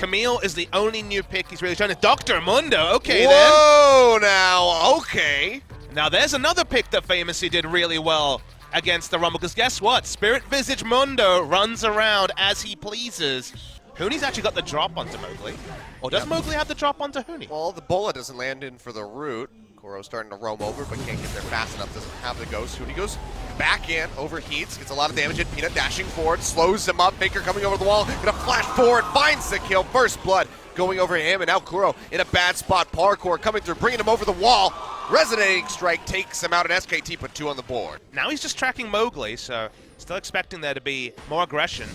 Camille is the only new pick he's really shown. Dr. Mundo, okay Whoa, now, okay. Now there's another pick that famously did really well against the Rumble, because guess what? Spirit Visage Mundo runs around as he pleases. Hooney's actually got the drop onto Mowgli. Or does Mowgli have the drop onto Hooney? Well, the bullet doesn't land in for the root. Kuro's starting to roam over, but can't get there fast enough. Doesn't have the ghost. Hooney goes back in, overheats, gets a lot of damage in. Peanut dashing forward, slows him up. Faker coming over the wall, gonna flash forward, finds the kill. First blood going over him, and now Kuro in a bad spot. Parkour coming through, bringing him over the wall. Resonating strike takes him out, and SKT put 2 on the board. Now he's just tracking Mowgli, so still expecting there to be more aggression.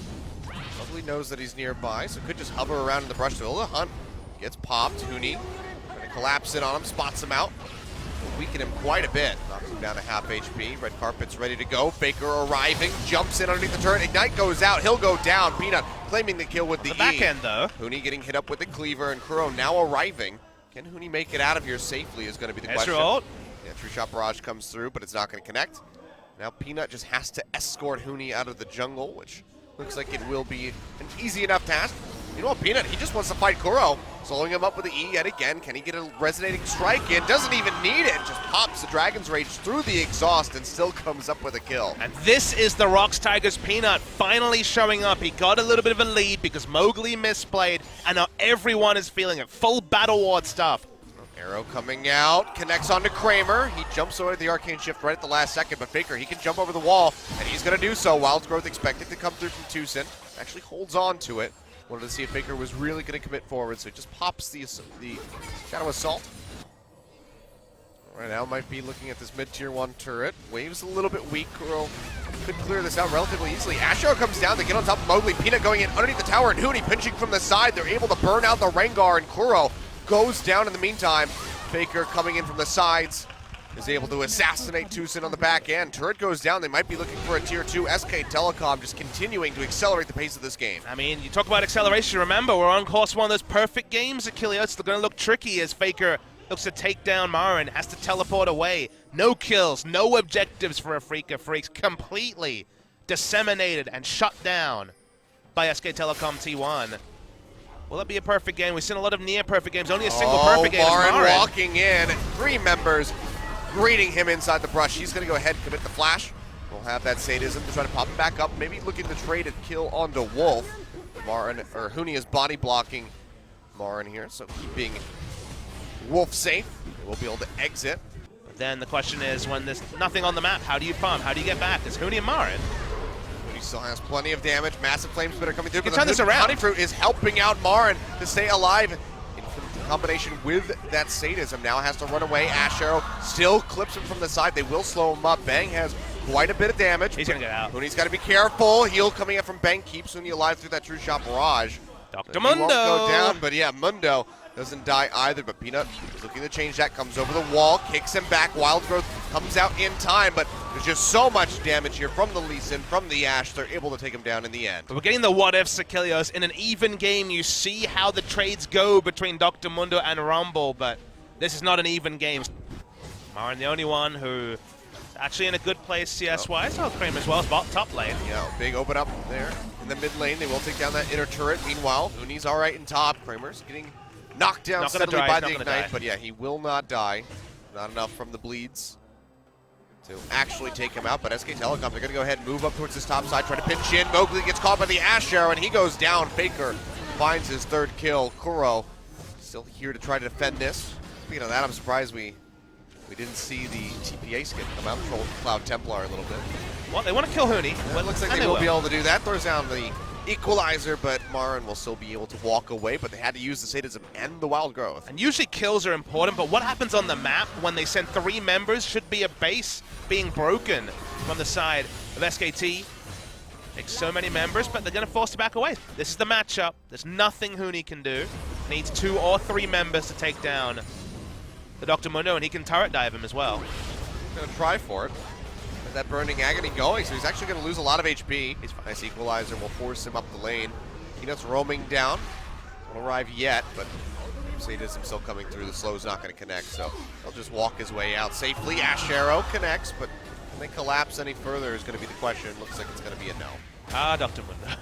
Mowgli knows that he's nearby, so could just hover around in the brush to build a hunt. Gets popped. Hooney gonna collapse in on him, spots him out. Weaken him quite a bit. Knocks him down to half HP. Red carpet's ready to go. Faker arriving, jumps in underneath the turret. Ignite goes out. He'll go down. Peanut claiming the kill with the E. Back end though. Hooney getting hit up with the cleaver, and Kuro now arriving. Can Hooney make it out of here safely is going to be the question. Ult. Yeah, True Shot Barrage comes through, but it's not going to connect. Now Peanut just has to escort Hooney out of the jungle, which looks like it will be an easy enough task. You know what, Peanut, he just wants to fight Kuro. Slowing him up with the E yet again. Can he get a resonating strike in? Doesn't even need it. Just pops the Dragon's Rage through the exhaust and still comes up with a kill. And this is the Rocks Tigers Peanut finally showing up. He got a little bit of a lead because Mowgli misplayed, and now everyone is feeling it. Full Battle Ward stuff. Arrow coming out, connects onto Kramer. He jumps over the Arcane Shift right at the last second, but Faker, he can jump over the wall, and he's going to do so. Wild Growth expected to come through from Tucson. Actually holds on to it. Wanted to see if Faker was really going to commit forward, so he just pops the Shadow Assault. Right now might be looking at this mid-tier 1 turret. Wave's a little bit weak. Kuro could clear this out relatively easily. Ashero comes down to get on top of Mowgli. Peanut going in underneath the tower, and Hooney pinching from the side. They're able to burn out the Rengar, and Kuro goes down in the meantime. Faker coming in from the sides is able to assassinate Tucson on the back end. Turret goes down. They might be looking for a tier 2. SK Telecom just continuing to accelerate the pace of this game. I mean, you talk about acceleration. Remember, we're on course one of those perfect games, Achilles. It's going to look tricky as Faker looks to take down Marin, has to teleport away. No kills, no objectives for Afrika Freaks. Completely disseminated and shut down by SK Telecom T1. Will it be a perfect game? We've seen a lot of near-perfect games. Only a single perfect game is Marin Marin. walking in. 3 members greeting him inside the brush. He's going to go ahead and commit the flash. We'll have that sadism to try to pop it back up. Maybe looking to trade a kill onto Wolf. Hooney is body blocking Marin here, so keeping Wolf safe. We'll be able to exit. But then the question is, when there's nothing on the map, how do you farm? How do you get back? It's Hooney and Marin. Hooney still has plenty of damage. Massive flame spitter coming through. You can turn this around. Honeyfruit is helping out Marin to stay alive. In combination with that sadism, now has to run away. Ash Arrow still clips him from the side. They will slow him up. Bang has quite a bit of damage. He's going to get out. Hooney's got to be careful. Heal coming up from Bang keeps Hooney alive through that True Shot Barrage. Dr. Mundo Mundo won't go down, but yeah, Mundo doesn't die either, but Peanut is looking to change that, comes over the wall, kicks him back. Wild Growth comes out in time, but there's just so much damage here from the Lee Sin, from the Ashe. They're able to take him down in the end. But we're getting the what-ifs, Achilles. In an even game, you see how the trades go between Dr. Mundo and Rumble, but this is not an even game. Marin, the only one who is actually in a good place CS-wise. Oh, Kramer as well, top lane. Yeah, big open up there in the mid lane. They will take down that inner turret. Meanwhile, Hooney's all right in top. Kramer's getting knocked down suddenly by the Ignite, but yeah, he will not die. Not enough from the bleeds to actually take him out, but SK Telecom, they're going to go ahead and move up towards this top side, try to pinch in. Mowgli gets caught by the Ash Arrow, and he goes down. Faker finds his 3rd kill. Kuro still here to try to defend this. Speaking of that, I'm surprised we didn't see the TPA skin come out, Troll Cloud Templar a little bit. Well, they want to kill Hooney. It looks like they will be able to do that. Throws down the equalizer, but Marin will still be able to walk away, but they had to use the sadism and the Wild Growth. And usually kills are important, but what happens on the map when they send 3 members should be a base being broken from the side of SKT. Takes so many members, but they're going to force to back away. This is the matchup. There's nothing Hooney can do. Needs 2 or 3 members to take down the Dr. Mundo, and he can turret dive him as well. Going to try for it. That Burning Agony going, so he's actually going to lose a lot of HP. His nice equalizer will force him up the lane. Peanut's roaming down. Won't arrive yet, but sadism still coming through. The slow's not going to connect, so he'll just walk his way out safely. Ash Arrow connects, but can they collapse any further is going to be the question. Looks like it's going to be a no. Ah, Dr. Mundo.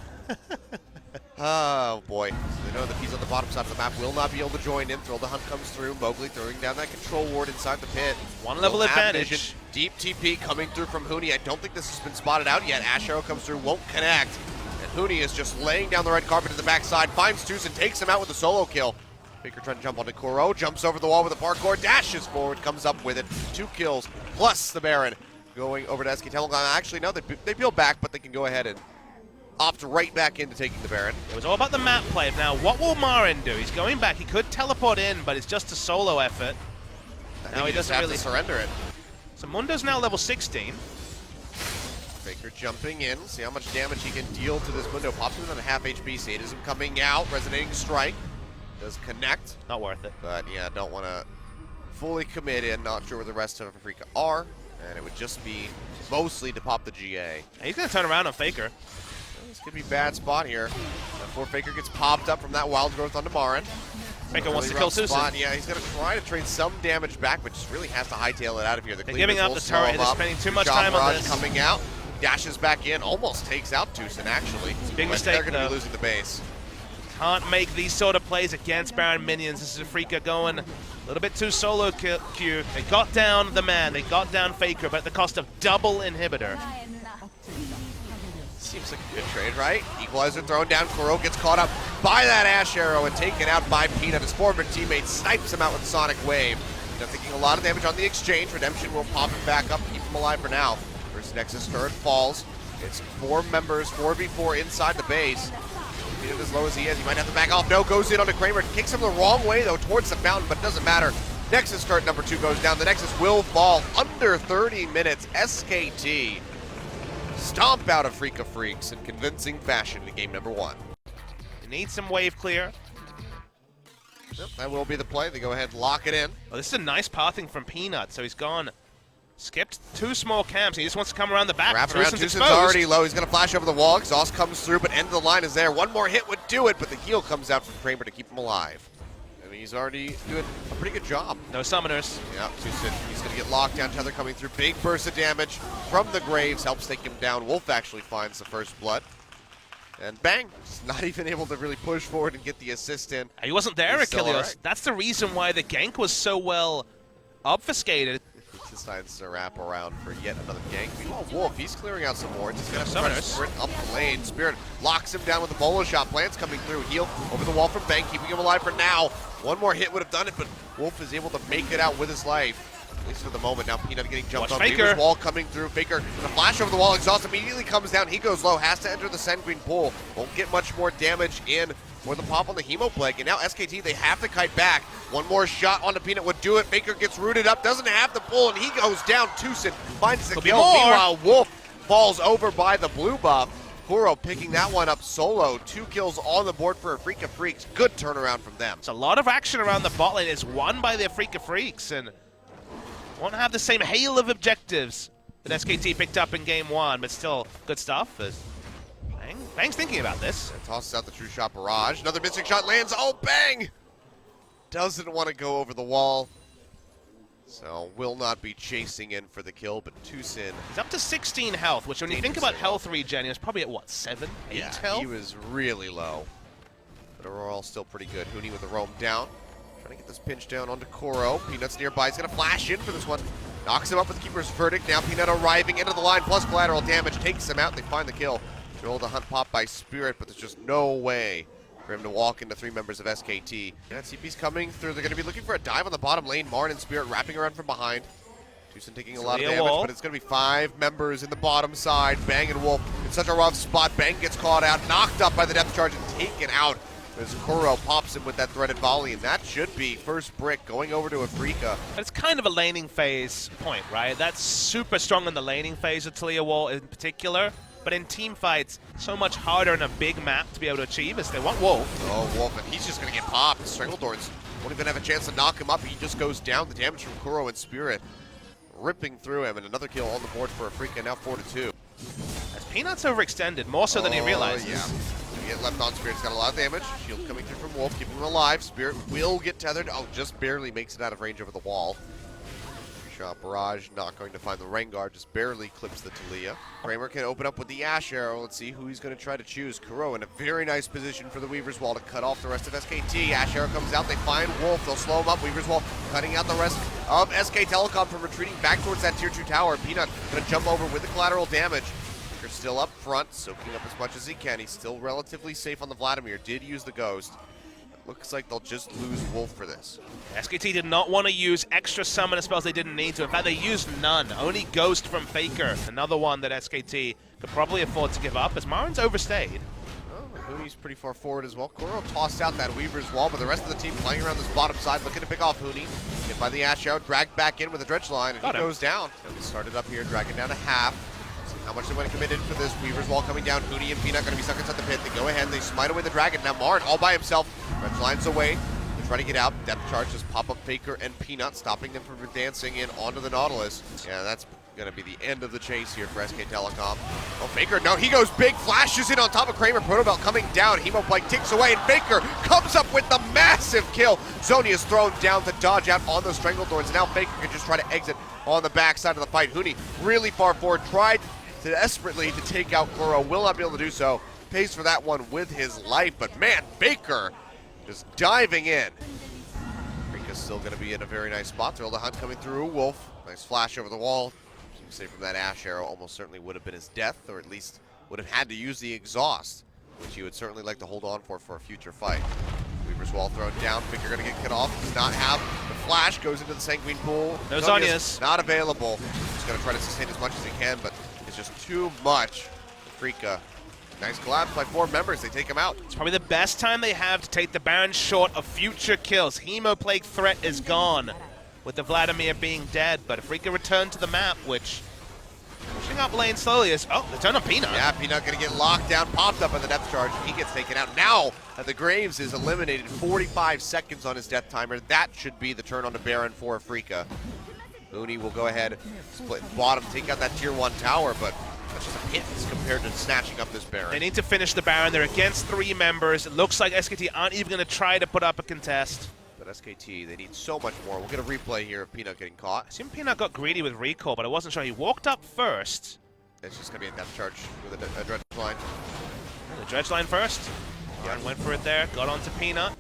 Oh boy, the know that he's on the bottom side of the map, will not be able to join in. Thrill the Hunt comes through. Mowgli throwing down that control ward inside the pit. One level advantage. Vision. Deep TP coming through from Huni. I don't think this has been spotted out yet. Ash Arrow comes through, won't connect. And Huni is just laying down the red carpet to the backside, finds Tucson, takes him out with a solo kill. Faker trying to jump onto Kuro, jumps over the wall with a parkour, dashes forward, comes up with it. 2 kills, plus the Baron going over to SKT. Actually, no, they peel back, but they can go ahead and opt right back into taking the Baron. It was all about the map play. Now, what will Marin do? He's going back. He could teleport in, but it's just a solo effort. Now he doesn't really surrender it. So Mundo's now level 16. Faker jumping in, see how much damage he can deal to this Mundo. Pops him on a half HP. Sadism coming out, resonating strike. Does connect. Not worth it. But yeah, don't want to fully commit in. Not sure where the rest of Afrika are. And it would just be mostly to pop the GA. He's going to turn around on Faker. This could be a bad spot here. Before Faker gets popped up from that wild growth onto Marin. Faker wants to kill Tucson. Yeah, he's going to try to trade some damage back, but just really has to hightail it out of here. They're giving up the turret. They're spending too much time on this. Coming out, dashes back in, almost takes out Tucson, actually. Big mistake, they're going to be losing the base. Can't make these sort of plays against Baron minions. This is Afrika going a little bit too solo queue. They got down the man. They got down Faker, but at the cost of double inhibitor. Seems like a good trade, right? Equalizer thrown down. Kuro gets caught up by that Ash Arrow and taken out by Peanut. His former teammate snipes him out with Sonic Wave. Taking a lot of damage on the exchange. Redemption will pop him back up, keep him alive for now. First Nexus turret falls. It's 4 members, 4v4 inside the base. Peanut as low as he is, he might have to back off. No, goes in onto Kramer. Kicks him the wrong way, though, towards the fountain, but it doesn't matter. Nexus turret number 2 goes down. The Nexus will fall under 30 minutes. SKT stomp out of Afrika Freaks in convincing fashion in game number 1. They need some wave clear. Yep, that will be the play. They go ahead and lock it in. Oh, this is a nice pathing from Peanut. So he's gone, skipped 2 small camps. He just wants to come around the back. Wrapping around, Tucson's already low. He's going to flash over the wall. Exhaust comes through, but end of the line is there. One more hit would do it, but the heal comes out from Kramer to keep him alive. And he's already doing a pretty good job. No summoners. Yeah, Tucson, he's going to get locked down. Tether coming through. Big burst of damage from the Graves. Helps take him down. Wolf actually finds the first blood. And bang, just not even able to really push forward and get the assist in. He wasn't there, Achilles. Right. That's the reason why the gank was so well obfuscated. He decides to wrap around for yet another gank. Meanwhile, Wolf, he's clearing out some wards. He's going to try to sprint up the lane. Spirit locks him down with a bolo shot. Plants coming through. Heal over the wall from Bang, keeping him alive for now. One more hit would have done it, but Wolf is able to make it out with his life. At least for the moment. Now Peanut getting jumped on. Faker's wall coming through. Faker, the flash over the wall. Exhaust immediately comes down. He goes low. Has to enter the Sanguine pool. Won't get much more damage in for the pop on the Hemo Plague. And now SKT, they have to kite back. One more shot onto Peanut would do it. Faker gets rooted up. Doesn't have the pull, and he goes down. Tucson finds the kill. Meanwhile, Wolf falls over by the blue buff. Kuro picking that one up solo. 2 kills on the board for Afrika Freaks. Good turnaround from them. It's a lot of action around the bot lane. It's won by the Afrika Freaks, and won't have the same hail of objectives that SKT picked up in game 1, but still good stuff. Bang's thinking about this. And tosses out the True Shot Barrage. Another missing shot lands. Oh, Bang! Doesn't want to go over the wall. So will not be chasing in for the kill, but Tucson. He's up to 16 health, which when you think about health regen, he was probably at what, 7, 8 health? He was really low. But overall still pretty good. Huni with the roam down. Trying to get this pinch down onto Kuro. Peanut's nearby. He's going to flash in for this one. Knocks him up with Keeper's Verdict. Now Peanut arriving into the line, plus collateral damage. Takes him out. They find the kill. Roll the hunt pop by Spirit, but there's just no way for him to walk into 3 members of SKT. Yeah, CP's coming through. They're going to be looking for a dive on the bottom lane. Marin and Spirit wrapping around from behind. Tucson taking a lot of damage, but it's going to be 5 members in the bottom side. Bang and Wolf in such a rough spot. Bang gets caught out, knocked up by the depth charge, and taken out as Kuro pops him with that threaded volley, and that should be first brick going over to Afrika. It's kind of a laning phase point, right? That's super strong in the laning phase of Talia Wall in particular, but in team fights, so much harder in a big map to be able to achieve as they want Wolf. Oh, Wolf, and he's just going to get popped. Strangledorns won't even have a chance to knock him up. He just goes down. The damage from Kuro and Spirit ripping through him, and another kill on the board for Afrika, now 4-2. As Peanut's overextended, more so than he realizes. Yeah. Get left on. Spirit's got a lot of damage. Shield coming through from Wolf, keeping him alive. Spirit will get tethered. Oh, just barely makes it out of range over the wall. Shot barrage, not going to find the Rengar, just barely clips the Talia. Kramer can open up with the Ash Arrow. Let's see who he's going to try to choose. Kuro in a very nice position for the Weaver's Wall to cut off the rest of SKT. Ash Arrow comes out, they find Wolf, they'll slow him up. Weaver's Wall cutting out the rest of SK Telecom from retreating back towards that tier 2 tower. Peanut going to jump over with the collateral damage. They're still up front, soaking up as much as he can. He's still relatively safe on the Vladimir, did use the Ghost. Looks like they'll just lose Wolf for this. SKT did not want to use extra summoner spells they didn't need to. In fact, they used none. Only Ghost from Faker. Another one that SKT could probably afford to give up as Marin's overstayed. Oh, Hooney's pretty far forward as well. Kuro tossed out that Weaver's Wall, but the rest of the team playing around this bottom side, looking to pick off Hooney. Hit by the Ash Arrow, dragged back in with a Dredge Line, and he goes down. So he started up here, dragging down to half. How much they want to commit in for this. Weaver's Wall coming down. Hooney and Peanut going to be stuck inside the pit. They go ahead, they smite away the dragon. Now Marin all by himself. Red lines away. They try to get out. Depth charge just pop up Faker and Peanut, stopping them from dancing in onto the Nautilus. Yeah, that's going to be the end of the chase here for SK Telecom. Oh, Faker, no, he goes big, flashes in on top of Kramer. Protobelt coming down. Hemoblade ticks away, and Faker comes up with the massive kill. Zonia's thrown down to dodge out on those Stranglethorns. Now Faker can just try to exit on the backside of the fight. Hooney really far forward, tried desperately to take out Kuro, will not be able to do so. Pays for that one with his life, but man, Faker just diving in. Rika's still going to be in a very nice spot. Thrill the Hunt coming through. Wolf, nice flash over the wall. As you can see from that Ash Arrow, almost certainly would have been his death, or at least would have had to use the exhaust, which he would certainly like to hold on for a future fight. Weaver's Wall thrown down. Faker going to get cut off. Does not have the flash. Goes into the Sanguine Pool. No Zonia's. Not available. He's going to try to sustain as much as he can, but it's just too much. Frika. Nice collapse by 4 members. They take him out. It's probably the best time they have to take the Baron short of future kills. Hemoplague threat is gone with the Vladimir being dead, but Frika returned to the map, which pushing up lane slowly is, oh, the turn on Peanut. Yeah, Peanut gonna get locked down, popped up on the depth charge, and he gets taken out. Now the Graves is eliminated, 45 seconds on his death timer. That should be the turn on the Baron for Frika. Mooney will go ahead, split bottom, take out that tier 1 tower, but that's just a hit compared to snatching up this Baron. They need to finish the Baron. They're against 3 members. It looks like SKT aren't even going to try to put up a contest. But SKT, they need so much more. We'll get a replay here of Peanut getting caught. I assume Peanut got greedy with recall, but I wasn't sure. He walked up first. It's just going to be a depth charge with a Dredge Line. And the Dredge Line first. Yeah, went for it there. Got onto Peanut.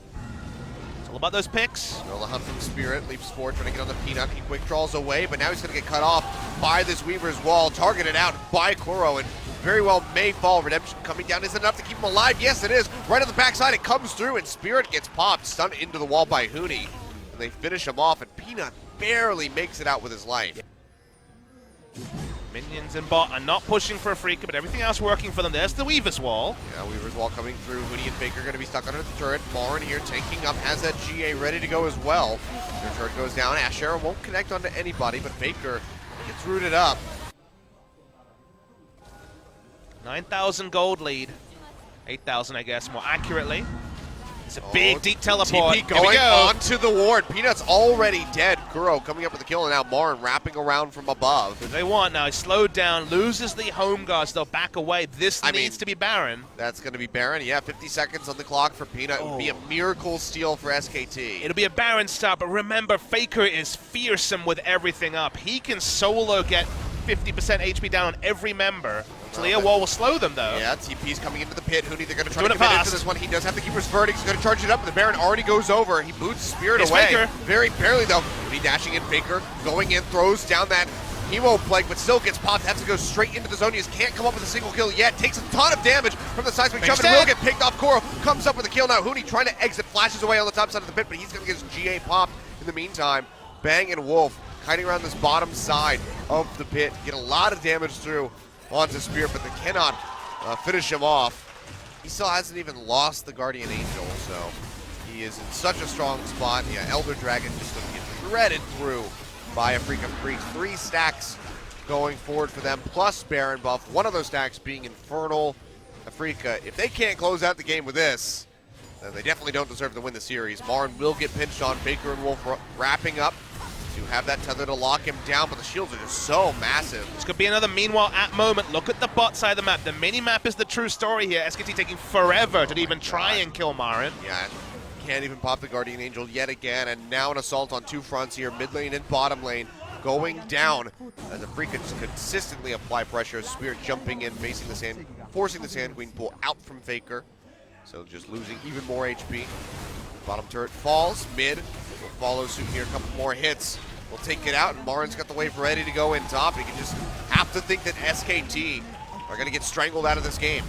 It's all about those picks. Thrill the Hunt from Spirit, leaps forward, trying to get on the Peanut. He quick draws away, but now he's going to get cut off by this Weaver's Wall, targeted out by Kuro, and very well may fall. Redemption coming down isn't enough to keep him alive. Yes, it is. Right on the backside, it comes through, and Spirit gets popped, stunned into the wall by Hooney. And they finish him off, and Peanut barely makes it out with his life. Minions and bot are not pushing for a Frika, but everything else working for them. There's the Weaver's Wall. Yeah, Weaver's Wall coming through. Hooney and Faker are going to be stuck under the turret. Marin here taking up, has that GA ready to go as well. Their turret goes down. Ash Arrow won't connect onto anybody, but Faker gets rooted up. 9,000 gold lead. 8,000, I guess, more accurately. It's a big, deep teleport. TP going onto the ward. Peanut's already dead. Kuro coming up with the kill, and now Marin wrapping around from above. What they want now, he's slowed down, loses the home guards, they'll back away. This needs to be Baron. That's going to be Baron. Yeah, 50 seconds on the clock for Peanut. It would be a miracle steal for SKT. It'll be a Baron start, but remember, Faker is fearsome with everything up. He can solo get 50% HP down on every member. Talia Wall will slow them, though. Yeah, TP's coming into the pit. Hooney, they're going to try to commit into this one. He does have the Keeper's Verdict. He's going to charge it up, but the Baron already goes over. He boots Spirit away. Faker. Very barely, though. Hooney dashing in. Faker going in, throws down that Hemoplague, but still gets popped. Has to go straight into the Zonias. Can't come up with a single kill yet. Takes a ton of damage from the seismic jump and will get picked off. Kuro comes up with a kill now. Hooney trying to exit, flashes away on the top side of the pit, but he's going to get his GA popped in the meantime. Bang and Wolf hiding around this bottom side of the pit. Get a lot of damage through onto Spirit, but they cannot finish him off. He still hasn't even lost the Guardian Angel, so he is in such a strong spot. Yeah, Elder Dragon just going to get threaded through by a Freak of Freaks. 3 stacks going forward for them, plus Baron buff. One of those stacks being Infernal Afrika. If they can't close out the game with this, then they definitely don't deserve to win the series. Marin will get pinched on. Faker and Wolf wrapping up to have that tether to lock him down, but the shields are just so massive. This could be another meanwhile at moment. Look at the bot side of the map. The mini-map is the true story here. SKT taking forever to even try and kill Marin. Yeah, can't even pop the Guardian Angel yet again, and now an assault on 2 fronts here, mid lane and bottom lane. going down as Afrika just consistently apply pressure. Spirit jumping in, facing the sand, forcing the Sand Queen pull out from Faker. So just losing even more HP. Bottom turret falls, mid will follow suit here, a couple more hits. We'll take it out, and Marin's got the wave ready to go in top. He can just have to think that SKT are going to get strangled out of this game.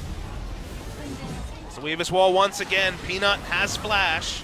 So Weaver's Wall once again. Peanut has flash.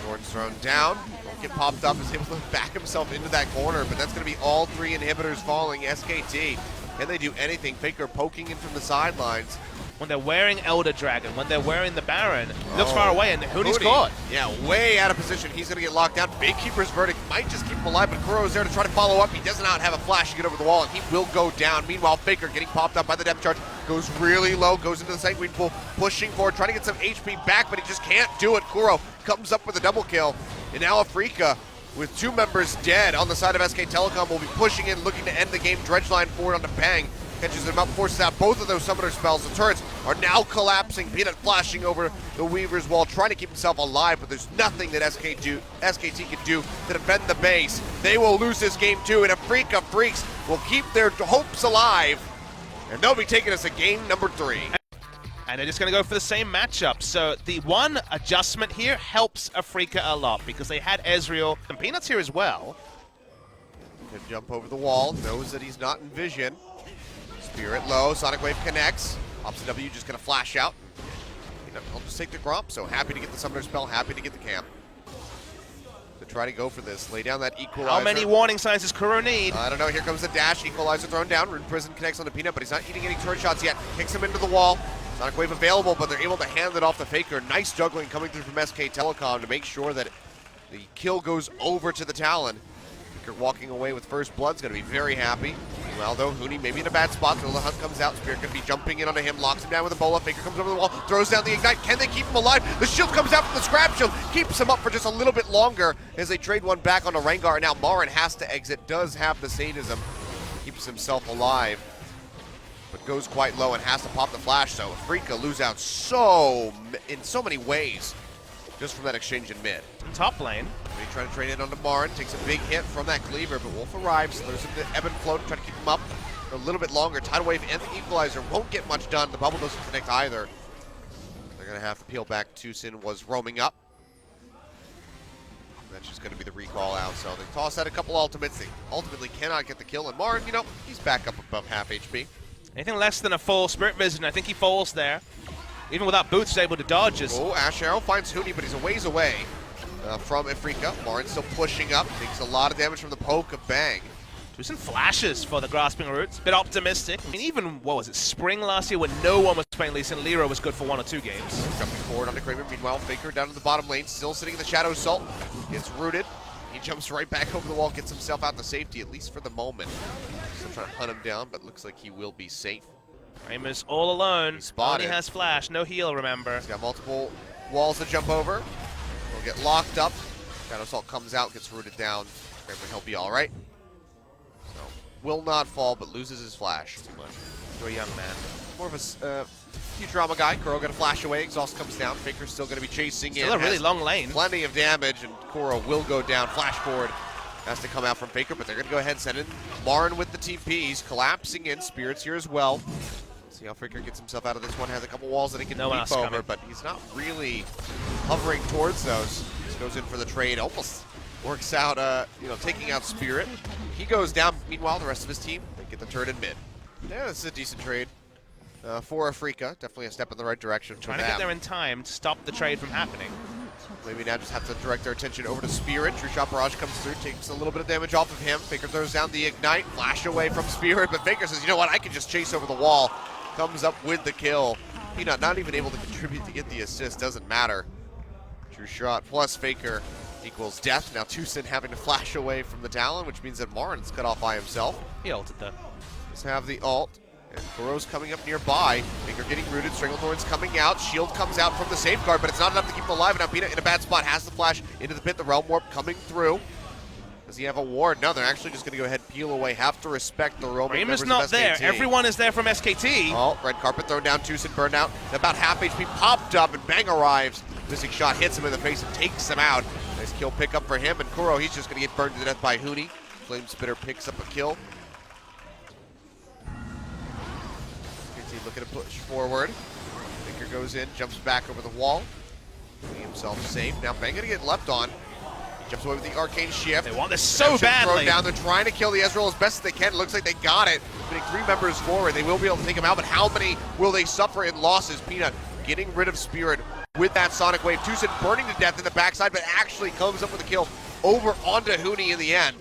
Gordon's thrown down. Won't get popped up. Is able to back himself into that corner, but that's going to be all three inhibitors falling. SKT, can they do anything? Faker poking in from the sidelines. When they're wearing Elder Dragon, when they're wearing the Baron, he looks far away, and Hooney's caught. Yeah, way out of position. He's going to get locked down. Big Keeper's Verdict might just keep him alive, but Kuro's there to try to follow up. He does not have a flash to get over the wall, and he will go down. Meanwhile, Faker getting popped up by the depth charge. Goes really low, goes into the Sanguine pool, pushing forward, trying to get some HP back, but he just can't do it. Kuro comes up with a double kill, and now Afrika, with two members dead on the side of SK Telecom, will be pushing in, looking to end the game. Dredgeline forward onto Bang. Catches him up, forces out both of those summoner spells. The turrets are now collapsing. Peanut flashing over the Weaver's Wall, trying to keep himself alive, but there's nothing that SKT can do to defend the base. They will lose this game too, and Afrika Freaks will keep their hopes alive, and they'll be taking us to game number 3. And they're just going to go for the same matchup. So the one adjustment here helps Afrika a lot, because they had Ezreal and Peanuts here as well. Can jump over the wall, knows that he's not in vision. Spirit low, Sonic Wave connects. Opposite W just gonna flash out. I'll just take the Grump, so happy to get the Summoner spell, happy to get the camp. To try to go for this, lay down that Equalizer. How many warning signs does Kuro need? I don't know, here comes the dash, Equalizer thrown down. Rune Prison connects on the Peanut, but he's not eating any turret shots yet. Kicks him into the wall. Sonic Wave available, but they're able to hand it off to Faker. Nice juggling coming through from SK Telecom to make sure that the kill goes over to the Talon. Faker walking away with first blood's gonna be very happy. Well, though, Hooney maybe in a bad spot until the hunt comes out. Spirit gonna be jumping in onto him, locks him down with a bola. Faker comes over the wall, throws down the Ignite. Can they keep him alive? The shield comes out from the Scrap Shield, keeps him up for just a little bit longer as they trade one back onto Rengar. Now Marin has to exit, does have the sadism, keeps himself alive, but goes quite low and has to pop the flash. So Afrika lose out in so many ways just from that exchange in mid. Top lane. They try to trade in onto Marin, takes a big hit from that cleaver, but Wolf arrives, throws him to Ebb and Flow to try to keep him up for a little bit longer. Tidal Wave and the Equalizer won't get much done. The bubble doesn't connect either. They're going to have to peel back. Tucson was roaming up. That's just going to be the recall out. So they toss out a couple ultimates. They ultimately cannot get the kill. And Marin, you know, he's back up above half HP. Anything less than a full Spirit Vision, I think he falls there. Even without boots, he's able to dodge us. Oh, Ash Arrow finds Hooney, but he's a ways away from Afrika. Marin still pushing up. Takes a lot of damage from the poke of Bang. Tucson flashes for the Grasping Roots. Bit optimistic. I mean, even, what was it, spring last year when no one was playing Lee Sin, Lero was good for 1 or 2 games. Jumping forward onto Kramer. Meanwhile, Faker down to the bottom lane, still sitting in the Shadow Assault. Gets rooted. He jumps right back over the wall, gets himself out to safety, at least for the moment. Still trying to hunt him down, but looks like he will be safe. Kramer's all alone. Spotted. Only has flash, no heal, remember. He's got multiple walls to jump over. He'll get locked up. Shadow Assault comes out, gets rooted down. Kramer, he'll be all right. So, will not fall, but loses his flash. Too much. To a young man. More of a Futurama guy. Kuro gonna flash away. Exhaust comes down. Faker's still gonna be chasing in. Still a really long lane. Plenty of damage, and Kuro will go down. Flash forward has to come out from Faker, but they're gonna go ahead and send in Marin with the TPs. Collapsing in. Spirits here as well. See how Faker gets himself out of this one. Has a couple walls that he can leap over, but he's not really hovering towards those. Just goes in for the trade. Almost works out, you know, taking out Spirit. He goes down. Meanwhile, the rest of his team, they get the turret in mid. Yeah, this is a decent trade for Afrika. Definitely a step in the right direction for them. Trying to get there in time to stop the trade from happening. Maybe now just have to direct their attention over to Spirit. True Shot Barrage comes through, takes a little bit of damage off of him. Faker throws down the Ignite, flash away from Spirit, but Faker says, you know what, I can just chase over the wall. Comes up with the kill. Peanut not even able to contribute to get the assist, doesn't matter. True Shot plus Faker equals death. Now Tucson having to flash away from the Talon, which means that Marin's cut off by himself. He ulted though. Just have the ult. And Kuro's coming up nearby. Faker getting rooted. Stranglethorn's coming out. Shield comes out from the safeguard, but it's not enough to keep him alive. And now Peanut in a bad spot has the flash into the pit. The Realm Warp coming through. Does he have a ward? No, they're actually just going to go ahead and peel away. Have to respect the roaming members of SKT. not there. Everyone is there from SKT. Oh, red carpet thrown down. Tucson burned out. About half HP popped up, and Bang arrives. Missing shot hits him in the face and takes him out. Nice kill pickup for him. And Kuro, he's just going to get burned to death by Hooney. Flame Spitter picks up a kill. SKT looking to push forward. Faker goes in, jumps back over the wall. He himself safe. Now Bang gonna get leapt on. Jumps away with the Arcane Shift. They want this so badly. Down. They're trying to kill the Ezreal as best as they can. It looks like they got it. Putting 3 members forward. They will be able to take him out, but how many will they suffer in losses? Peanut getting rid of Spirit with that Sonic Wave. Tucson burning to death in the backside, but actually comes up with a kill over onto Huni in the end.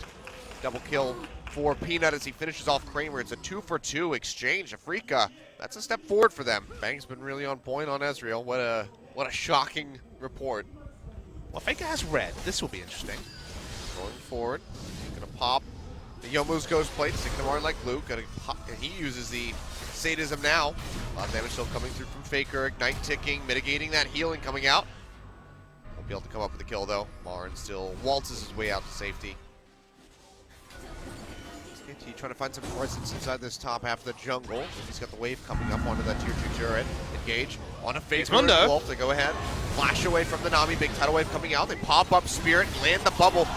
Double kill for Peanut as he finishes off Kramer. It's a 2-for-2 exchange. Afrika, that's a step forward for them. Bang's been really on point on Ezreal. What a shocking report. Well, Faker has red. This will be interesting. Going forward, he's gonna pop the Youmuu's Ghost Plate, sticking him hard like Luke. He uses the Sadism now. A lot of damage still coming through from Faker. Ignite ticking, mitigating that healing coming out. Won't be able to come up with the kill though. Marin still waltzes his way out to safety. SKT trying to find some presence inside this top half of the jungle. He's got the wave coming up onto that tier 2 turret. Engage on a Faker and Wolf. They go ahead, flash away from the Nami. Big tidal wave coming out. They pop up Spirit, land the bubble.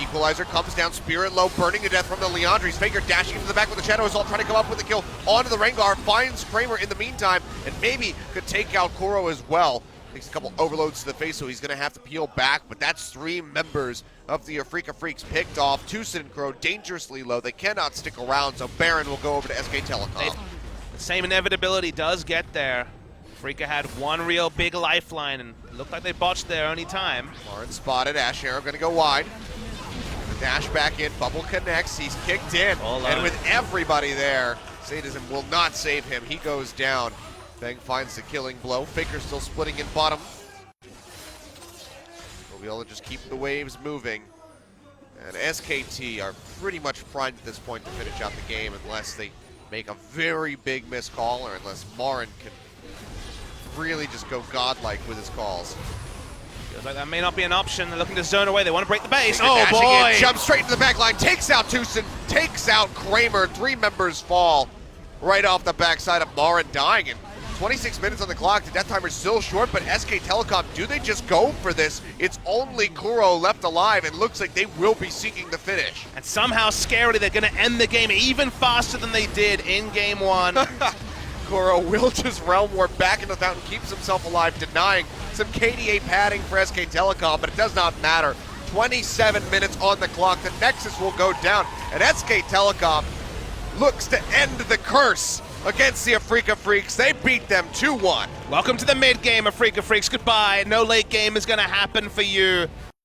Equalizer comes down. Spirit low, burning to death from the Leandres. Faker dashing into the back with the Shadow Assault, trying to come up with the kill onto the Rengar. Finds Kramer in the meantime, and maybe could take out Kuro as well. Takes a couple overloads to the face, so he's going to have to peel back, but that's 3 members of the Afrika Freaks picked off. Tucson and Crow dangerously low. They cannot stick around, so Baron will go over to SK Telecom. The same inevitability does get there. Afrika had one real big lifeline, and it looked like they botched their only time. Marin spotted. Ash Arrow going to go wide. Dash back in. Bubble connects. He's kicked in. And with everybody there, Sadism will not save him. He goes down. Bang finds the killing blow. Faker still splitting in bottom. We'll be able to just keep the waves moving. And SKT are pretty much primed at this point to finish out the game unless they make a very big missed call or unless Marin can really just go godlike with his calls. Feels like that may not be an option. They're looking to zone away. They want to break the base. Oh boy! Jumps straight into the back line. Takes out Tucson. Takes out Kramer. 3 members fall right off the backside of Marin dying. And 26 minutes on the clock. The death timer's still short, but SK Telecom, do they just go for this? It's only Kuro left alive, and looks like they will be seeking the finish. And somehow, scarily, they're going to end the game even faster than they did in Game 1. Kuro will just Realm Warp back into the fountain, keeps himself alive, denying some KDA padding for SK Telecom, but it does not matter. 27 minutes on the clock. The Nexus will go down, and SK Telecom looks to end the curse against the Afrika Freaks. They beat them 2-1. Welcome to the mid game, Afrika Freaks. Goodbye. No late game is going to happen for you.